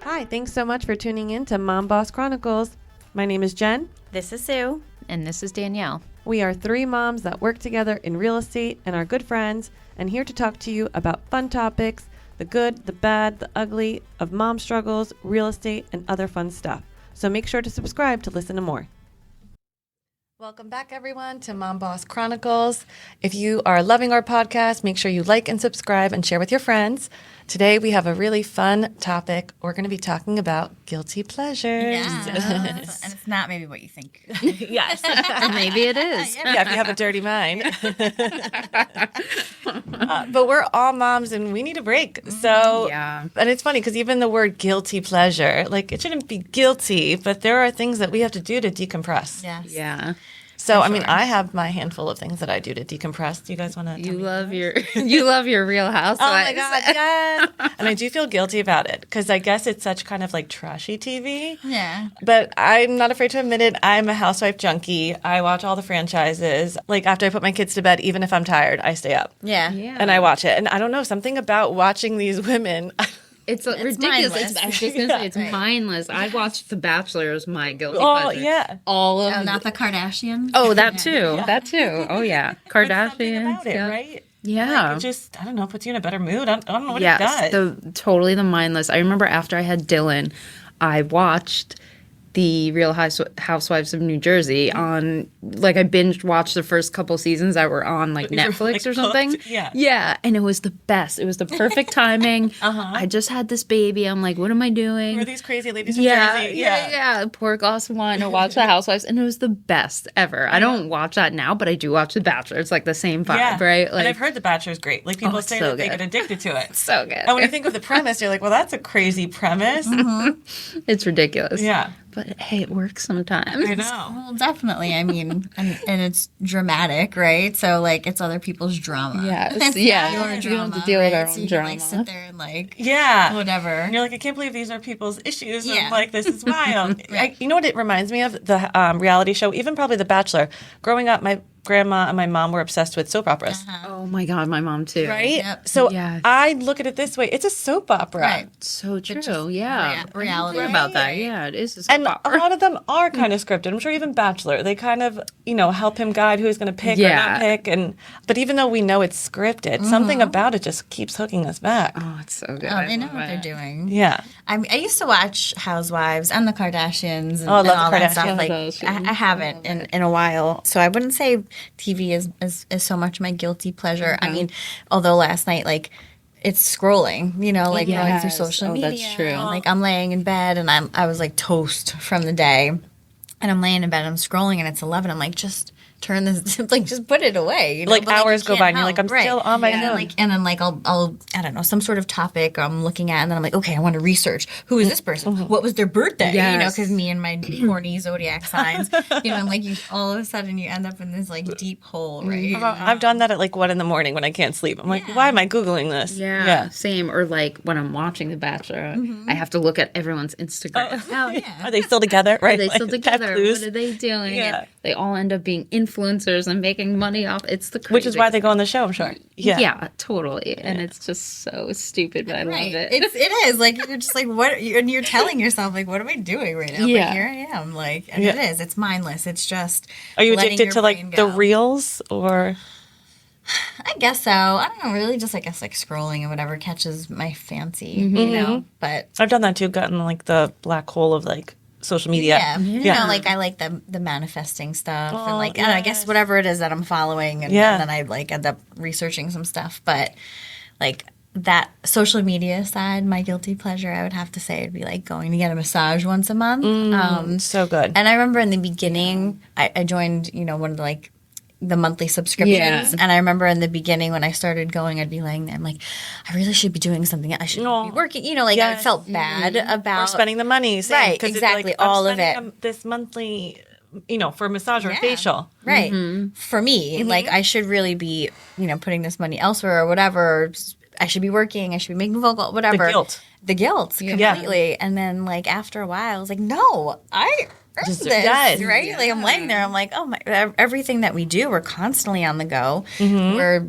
Hi, thanks so much for tuning in to Mom Boss Chronicles. My name is Jen. This is Sue. And this is Danielle. We are three moms that work together in real estate and are good friends, and here to talk to you about fun topics, the good, the bad, the ugly of mom struggles, real estate, and other fun stuff. So make sure to subscribe to listen to more. Welcome back, everyone, to Mom Boss Chronicles. If you are loving our podcast, make sure you like and subscribe and share with your friends. Today, we have a really fun topic. We're going to be talking about guilty pleasures. Yes. And it's not maybe what you think. Yes. And maybe it is. Yeah, if you have a dirty mind. But we're all moms and we need a break. So, Yeah. And it's funny because even the word guilty pleasure, like it shouldn't be guilty, but there are things that we have to do to decompress. Yes. Yeah. So, I mean, I have my handful of things that I do to decompress. Do you guys want to? You love your Real Housewives. Oh my God, yes. And I do feel guilty about it because I guess it's such kind of like trashy TV. Yeah. But I'm not afraid to admit it. I'm a housewife junkie. I watch all the franchises. Like after I put my kids to bed, even if I'm tired, I stay up. Yeah. And I watch it. And I don't know, something about watching these women. It's ridiculous. mindless. I was just going to say, it's right. mindless. I watched The Bachelor as my guilty Oh, pleasure. yeah. All of Oh, not the Kardashians? Oh, that too. That too. Oh, yeah. Something Kardashians. about it, Yeah. right? Yeah. Like it just, I don't know, puts you in a better mood. I don't know what it Yes, does. totally the mindless. I remember after I had Dylan, I watched the Real Housewives of New Jersey on, like, I binge watched the first couple seasons that were on, like, You were, Netflix like, or something. hooked. Yeah. Yeah, and it was the best. It was the perfect timing. I just had this baby. I'm like, what am I doing? Who are these crazy ladies from Yeah, Jersey? yeah. Pour a glass of wine and watch The Housewives, and it was the best ever. I don't watch that now, but I do watch The Bachelor. It's like the same vibe, Yeah. right? And I've heard The Bachelor's great. Like people it's say so that they good. get addicted to it. so good. And when you think of the premise, you're like, well, that's a crazy premise. It's ridiculous. Yeah. But hey, it works sometimes. I know. Well, definitely. I mean, and it's dramatic, right? So, like, it's other people's drama. Yes. It's Yeah. not your We don't drama, have to deal with right? our So own you can, like, drama. sit there and, like, Yeah. whatever. And you're like, I can't believe these are people's issues. Yeah. I'm like, this is wild. You know what it reminds me of? The reality show, even probably The Bachelor. Growing up, my grandma and my mom were obsessed with soap operas. Oh my God, my mom too. Right? Yep. So Yes. I look at it this way. It's a soap opera. Right. So true. just Yeah. reality. I didn't think about that. Yeah, it is a soap And a opera. lot of them are kind of scripted. I'm sure even Bachelor, they kind of, help him guide who he's going to pick or Yeah. not pick. But even though we know it's scripted, something about it just keeps hooking us back. Oh, it's so good. Oh, I they know love what they're it. doing. Yeah. I used to watch Housewives and the Kardashians and, Oh, I love and all the that stuff. Kardashians. Like, Kardashians. I haven't in a while, so I wouldn't say TV is so much my guilty pleasure. I mean, although last night, like, it's scrolling, like going through Yes. social Oh, media. that's true. And, like, I'm laying in bed and I was like toast from the day, and I'm laying in bed and I'm scrolling and it's 11. I'm like, just turn this, like, just put it away. Like, But, hours you go can't by and you're like, help. I'm still on my and phone. then I'll I don't know, some sort of topic I'm looking at, and then I'm like, okay, I want to research who is this person, what was their birthday, Yes. because me and my horny zodiac signs, and like, you all of a sudden you end up in this like deep hole, right? I've done that at like 1 a.m. when I can't sleep. I'm like, why am I Googling this? Yeah, same. Or like when I'm watching The Bachelor, I have to look at everyone's Instagram. Oh yeah. Are they still together? Right? Are they still Like, together? clues. What are they doing? Yeah. And they all end up being influencers and making money off. It's the Which is why they craziest. go on the show, I'm sure. Yeah, totally. And it's just so stupid, but I Right. love it. It is like, you're just like, what, and you're telling yourself like, what am I doing right now? Yeah. But here I am, like, and Yeah. it is. It's mindless. It's just. Are you letting addicted your to like brain the go. reels or? I guess so. I don't know, really just, I guess, like, scrolling and whatever catches my fancy, you know? But, I've done that too, gotten like the black hole of like social media. yeah. You Yeah. know, like, I like the manifesting stuff. Oh, and, like, I don't know, I guess yes. whatever it is that I'm following. And, Yeah. and then I, like, end up researching some stuff. But, like, that social media side, my guilty pleasure, I would have to say, it'd be, like, going to get a massage once a month. So good. And I remember in the beginning, I joined, one of the, like, the monthly subscriptions. Yeah. And I remember in the beginning when I started going, I'd be laying there, I'm like, I really should be doing something. I should No. be working. Like, Yes. I felt bad about Or spending the money. Same, Right, 'cause it's exactly, I'm all of spending it. This monthly, for a massage or a Yeah. facial. Right. For me, like, I should really be, putting this money elsewhere or whatever. I should be working. I should be making phone calls, whatever. The guilt completely. And then, like, after a while, I was like, no, I earned Just- this, yes. right? Like, I'm laying there. I'm like, oh my, everything that we do, we're constantly on the go. We're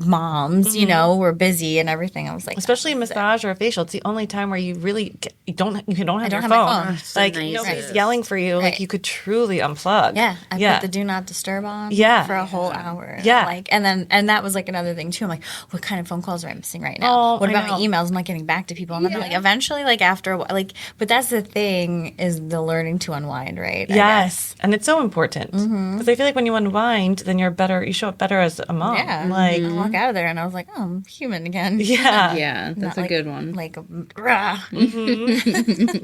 moms, you know, were busy and everything. I was like, especially a massage or a facial, it's the only time where you really you don't have your phone. My phone. Like nobody's yelling for you. Like you could truly unplug. Yeah, I put the do not disturb on. For a whole hour. Like, and that was like another thing too. I'm like, what kind of phone calls am I missing right now? What about my emails? I'm not getting back to people. And then like eventually, like after a while, like, but that's the thing, is the learning to unwind, right? Yes, and it's so important because I feel like when you unwind, then you're better. You show up better as a mom. Yeah, like I walk out of there and I was like, oh, I'm human again. Yeah, that's a good one. Like,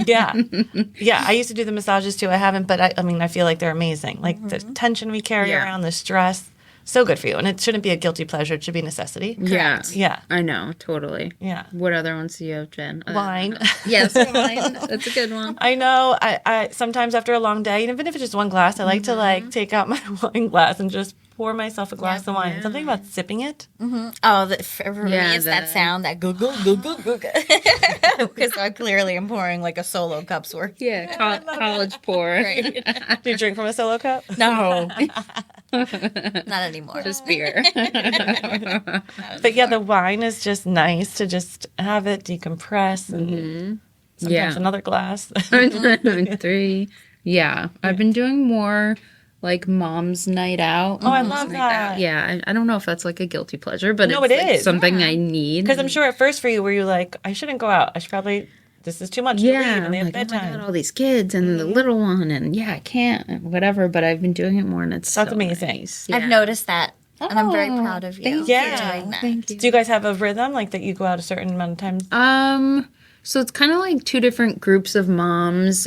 yeah. I used to do the massages too. I haven't, but I mean, I feel like they're amazing. Like the tension we carry around, the stress, so good for you. And it shouldn't be a guilty pleasure. It should be a necessity. Correct. Yeah. I know, totally. Yeah. What other ones do you have, Jen? Wine. Yes, wine. That's a good one. I know. I sometimes after a long day, even if it's just one glass, I like to like take out my wine glass and just pour myself a glass of wine. Something about sipping it. Oh, for me, it's that sound, that goo because I clearly am pouring like a solo cup's worth. Yeah, college pour. Right. Do you drink from a solo cup? No. Not anymore. Just beer. But yeah, the wine is just nice to just have it decompress and sometimes another glass. 3. Yeah, I've been doing more like mom's night out. Oh, I love that. Yeah, I don't know if that's like a guilty pleasure, but No, it's it like is. something I need. Because I'm sure at first for you, were you like, I shouldn't go out. I should probably, this is too much to read. And they have like, bedtime. oh my God, all these kids and the little one, and I can't, and whatever. But I've been doing it more, and it's That's so amazing. nice. I've noticed that. And I'm very proud of you. Thank Yeah. you. Doing that. Thank you. Do you guys have a rhythm, like that you go out a certain amount of times? So it's kind of like 2 different groups of moms.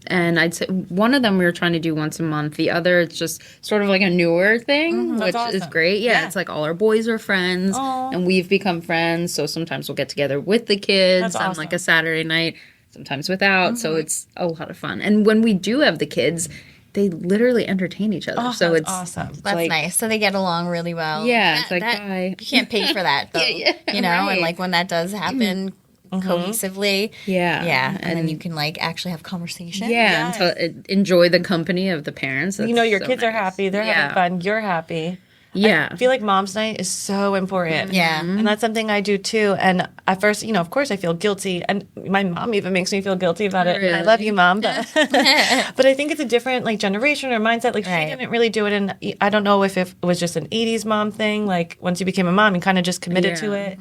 And I'd say one of them we were trying to do once a month. The other, it's just sort of like a newer thing, which is great. Yeah, it's like all our boys are friends, and we've become friends. So sometimes we'll get together with the kids on like a Saturday night, sometimes without. So it's a lot of fun. And when we do have the kids, they literally entertain each other. So it's awesome. That's like, nice. So they get along really well. Yeah, it's like, bye. You can't pay for that, though. You know, and like when that does happen cohesively. Yeah. And then you can like actually have conversation. Yeah, and to enjoy the company of the parents. You know, your so kids are nice. happy. They're having fun. You're happy. Yeah. I feel like mom's night is so important. Yeah. And that's something I do too. And at first, you know, of course I feel guilty. And my mom even makes me feel guilty about it. Really? I love you, Mom. But, but I think it's a different like generation or mindset. Like she didn't really do it. And I don't know if it was just an 80s mom thing. Like once you became a mom, you kind of just committed to it.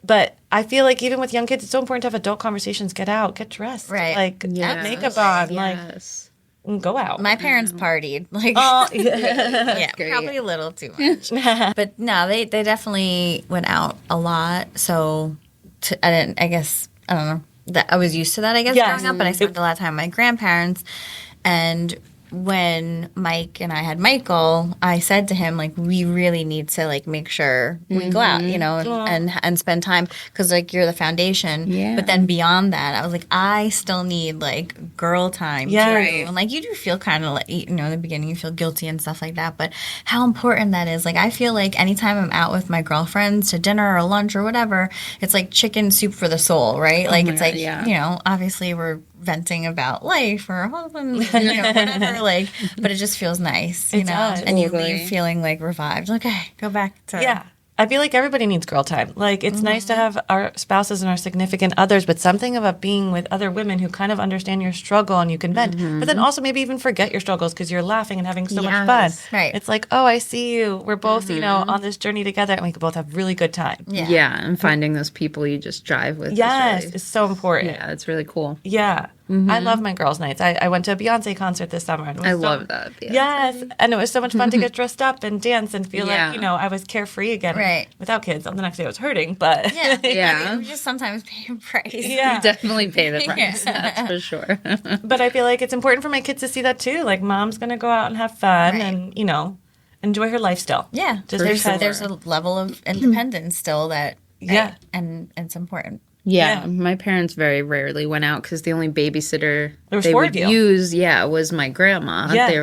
But I feel like even with young kids, it's so important to have adult conversations. Get out, get dressed. Right. Like put makeup on. Like and go out. My parents partied. Like, great. probably a little too much. But no, they definitely went out a lot. So I don't know. That I was used to that, I guess, growing up. But I spent a lot of time with my grandparents. And when Mike and I had Michael, I said to him, like, we really need to, like, make sure we go out, you know, and spend time because, like, you're the foundation. Yeah. But then beyond that, I was like, I still need, like, girl time. Yeah. Too. Right. And, like, you do feel kind of, like, you know, in the beginning, you feel guilty and stuff like that. But how important that is. Like, I feel like anytime I'm out with my girlfriends to dinner or lunch or whatever, it's like chicken soup for the soul, right? Like, it's like, you know, obviously we're venting about life or husband, you know, whatever, like, but it just feels nice, you know, does. and you leave feeling like revived. Okay, go back to I feel like everybody needs girl time. Like, it's nice to have our spouses and our significant others, but something about being with other women who kind of understand your struggle and you can vent. But then also maybe even forget your struggles because you're laughing and having so much fun. Right. It's like, oh, I see you. We're both, you know, on this journey together and we can both have really good time. Yeah, and finding those people you just drive with. Yes, is really, it's so important. yeah, it's really cool. Yeah. I love my girls' nights. I went to a Beyonce concert this summer. And it was I love that. Yeah. Yes. And it was so much fun to get dressed up and dance and feel like, you know, I was carefree again. Right. Without kids. On the next day I was hurting, but. Yeah. We just sometimes pay a price. Yeah. You definitely pay the price. That's for sure. But I feel like it's important for my kids to see that too. Like, mom's going to go out and have fun and, you know, enjoy her life still. Yeah. Just There's a level of independence still that, and it's important. Yeah, my parents very rarely went out because the only babysitter was they four would of you. use, was my grandma. Yeah. They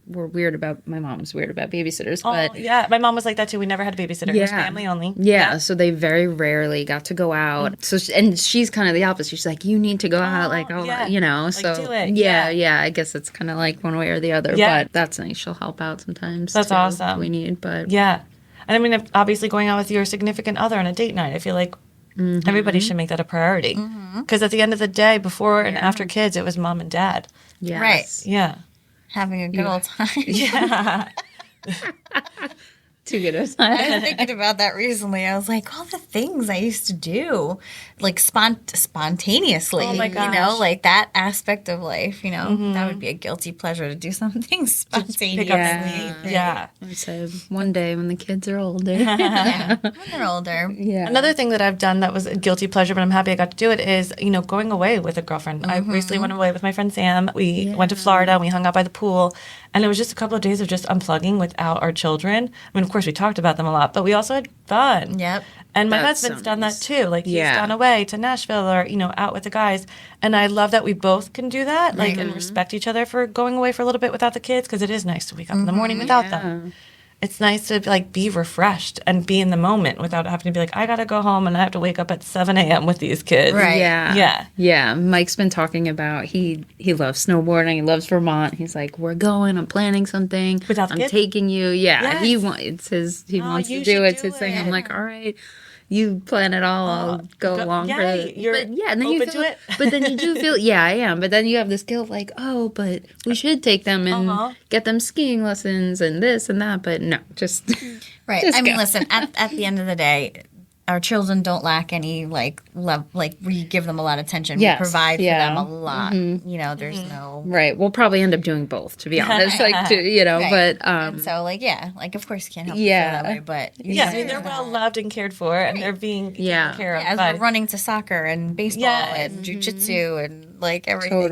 were weird about, my mom was weird about babysitters. Oh, but yeah. My mom was like that too. We never had a babysitter. It was family only. Yeah, so they very rarely got to go out. So and she's kind of the opposite. She's like, you need to go out, like, you know. Like, so do it. Yeah. I guess it's kind of like one way or the other. Yeah. But that's nice. She'll help out sometimes. That's too, awesome. if we need, but Yeah. And I mean, obviously going out with your significant other on a date night, I feel like everybody should make that a priority. Because at the end of the day, before and after kids, it was mom and dad. Yes. Right. Yeah. Having a good old time. Yeah. Too good of I time. was thinking about that recently. I was like, all the things I used to do, like spontaneously. Oh my gosh. You know, like that aspect of life. You know, that would be a guilty pleasure to do something spontaneously. Pick up sleep. Yeah. So one day when the kids are older. Yeah, when they're older. Yeah. Another thing that I've done that was a guilty pleasure, but I'm happy I got to do it, is, going away with a girlfriend. I recently went away with my friend Sam. We went to Florida and we hung out by the pool. And it was just a couple of days of just unplugging without our children. I mean, of course, we talked about them a lot, but we also had fun. Yep. And my That's husband's so done nice. that too. Like, he's gone away to Nashville or, out with the guys. And I love that we both can do that, like, and respect each other for going away for a little bit without the kids, because it is nice to wake up in the morning without them. It's nice to, like, be refreshed and be in the moment without having to be like, I got to go home and I have to wake up at 7 a.m. with these kids. Right. Yeah. Yeah. Yeah. Mike's been talking about he loves snowboarding. He loves Vermont. He's like, we're going. I'm planning something. Without the I'm kids? taking you. Yeah. Yes. He wants you to do should it. It's do his thing. it. I'm like, all right. You plan it all. I'll go along for yay, it. you're And then you open feel, to it? But then you do feel, yeah, I am. But then you have this guilt like, oh, but we should take them and get them skiing lessons and this and that. But no, just Right. Just I mean, go. listen, at the end of the day, our children don't lack any, like, love. Like, we give them a lot of attention. Yes, We provide for yeah. them a lot. There's no... right. We'll probably end up doing both, to be honest. Like, Right. but And so, like, like, of course you can't help but Yeah. feel that way, but... Yeah, I mean, they're well loved and cared for, and they're being taken care of. As by- we're running to soccer and baseball and jujitsu and, like, everything in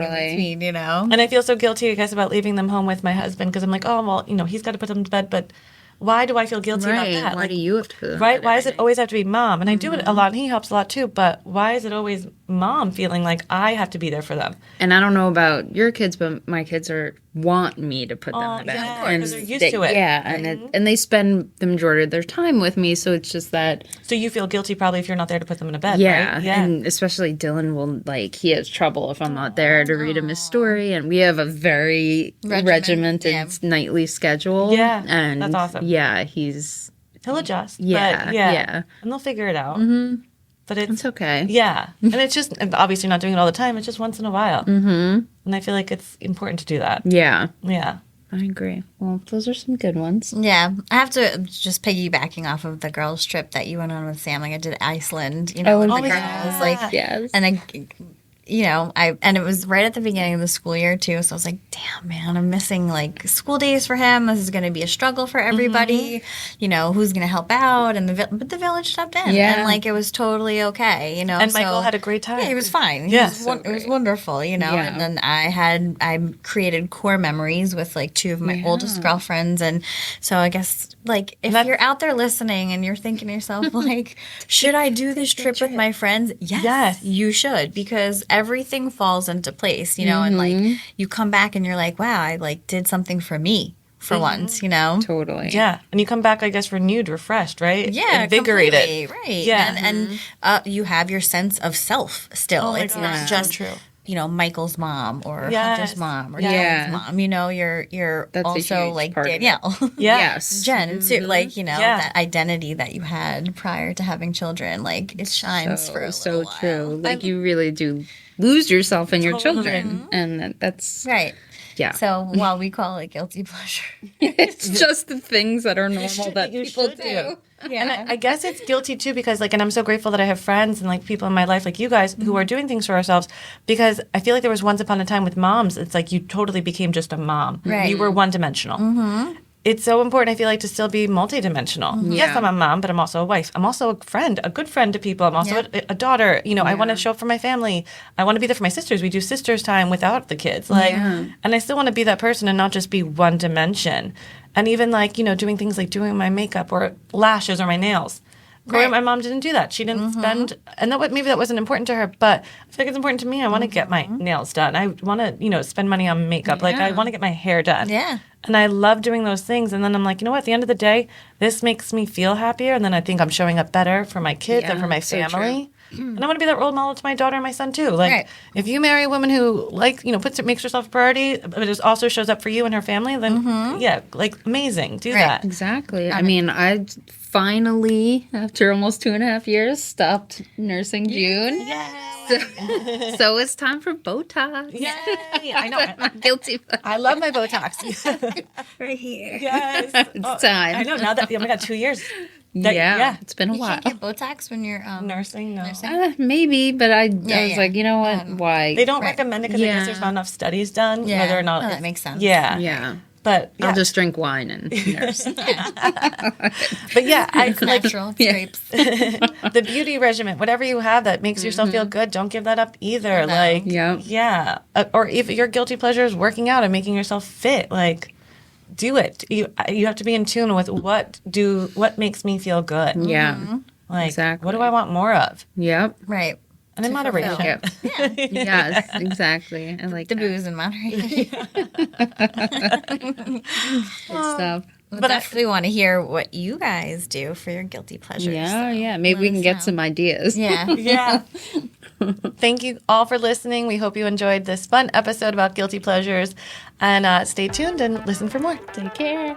between, And I feel so guilty, I guess, about leaving them home with my husband, because I'm like, oh, well, he's got to put them to bed, but why do I feel guilty about that? Why Like, do you have to put them right? to bed Why every does it night? always have to be mom? And I do it a lot, and he helps a lot too, but why is it always mom feeling like I have to be there for them? And I don't know about your kids, but my kids want me to put them to bed. yeah, of course, and 'cause they're used to it. Yeah, and they spend the majority of their time with me, so it's just that. So you feel guilty probably if you're not there to put them to bed, Yeah, right? Yeah. and especially Dylan will, like, he has trouble if I'm not there to read him his story, and we have a very regimented nightly schedule. Yeah, and that's awesome. Yeah, he'll adjust. Yeah, but yeah. And they'll figure it out. Mm-hmm. But it's okay. Yeah. And it's just, and obviously not doing it all the time. It's just once in a while. Mm-hmm. And I feel like it's important to do that. Yeah, Yeah. I agree. Well, those are some good ones. Yeah, I have to just piggybacking off of the girls' trip that you went on with Sam. Like, I did Iceland, with the girls. yeah. Like, Yes. and and it was right at the beginning of the school year too. So I was like, damn, man, I'm missing, like, school days for him. This is going to be a struggle for everybody. Who's going to help out? And but the village stepped in, and, like, it was totally okay. And Michael had a great time. Yeah, he was fine. Yeah. It was wonderful. Yeah. And then I created core memories with, like, two of my oldest girlfriends, and so I guess, like, if you're out there listening and you're thinking to yourself, like, should I do this trip with my friends? Yes, you should, because everything falls into place, and, like, you come back and you're like, wow, I, like, did something for me for once, Totally. Yeah. And you come back, I guess, renewed, refreshed, right? Yeah, Invigorated. completely, right? Yeah. And you have your sense of self still. my It's gosh, not so just true. Michael's mom or Yes. Hunter's mom or Yeah. Dan's mom. You're That's a also, huge like, part of it. Danielle. Yes. Jen too, like, Yeah. that identity that you had prior to having children, like, it shines for a little while. true. Like, you really do lose yourself in your children, and that's Right. yeah. So while we call it guilty pleasure, it's just the things that are normal that you people should do. And I guess it's guilty too, because, like, and I'm so grateful that I have friends and, like, people in my life like you guys who are doing things for ourselves, because I feel like there was once upon a time with moms, it's like you totally became just a mom. Right. You were one-dimensional. It's so important, I feel like, to still be multidimensional. Yes, Yeah. I'm a mom, but I'm also a wife. I'm also a friend, a good friend to people. I'm also a daughter. I want to show up for my family. I want to be there for my sisters. We do sisters time without the kids. Like, and I still want to be that person and not just be one dimension. And even, like, doing things like doing my makeup or lashes or my nails. Growing up, my mom didn't do that. She didn't spend, and maybe that wasn't important to her, but I feel like it's important to me. I want to get my nails done. I want to, spend money on makeup. Like, I want to get my hair done. Yeah. And I love doing those things. And then I'm like, you know what? At the end of the day, this makes me feel happier. And then I think I'm showing up better for my kids and for my family. And I want to be that role model to my daughter and my son too. Like, if you marry a woman who makes herself a priority, but it also shows up for you and her family, then amazing. Do that. Exactly. I mean, I finally, after almost 2.5 years, stopped nursing June. So it's time for Botox. Yay! I know. I'm guilty. I love my Botox. Right here. Yes. It's time. I know. Now that, oh my God, 2 years. It's been a You while. can't get Botox when you're Nursing, no. Maybe, but I was like, you know what? Why? They don't recommend it because I guess there's not enough studies done whether or not that makes sense. Yeah. But I'll just drink wine and nurse. But yeah, I like natural grapes. the beauty regimen, whatever you have that makes yourself feel good, don't give that up either. No. Or if your guilty pleasure is working out and making yourself fit, like do it. You have to be in tune with what makes me feel good. Yeah. Like exactly. what do I want more of? Yep. Right. And in moderation. Yes, exactly. I like the booze in moderation. Good stuff. But definitely want to hear what you guys do for your guilty pleasures. Yeah. Maybe we can get some ideas. Yeah. Thank you all for listening. We hope you enjoyed this fun episode about guilty pleasures. And stay tuned and listen for more. Take care.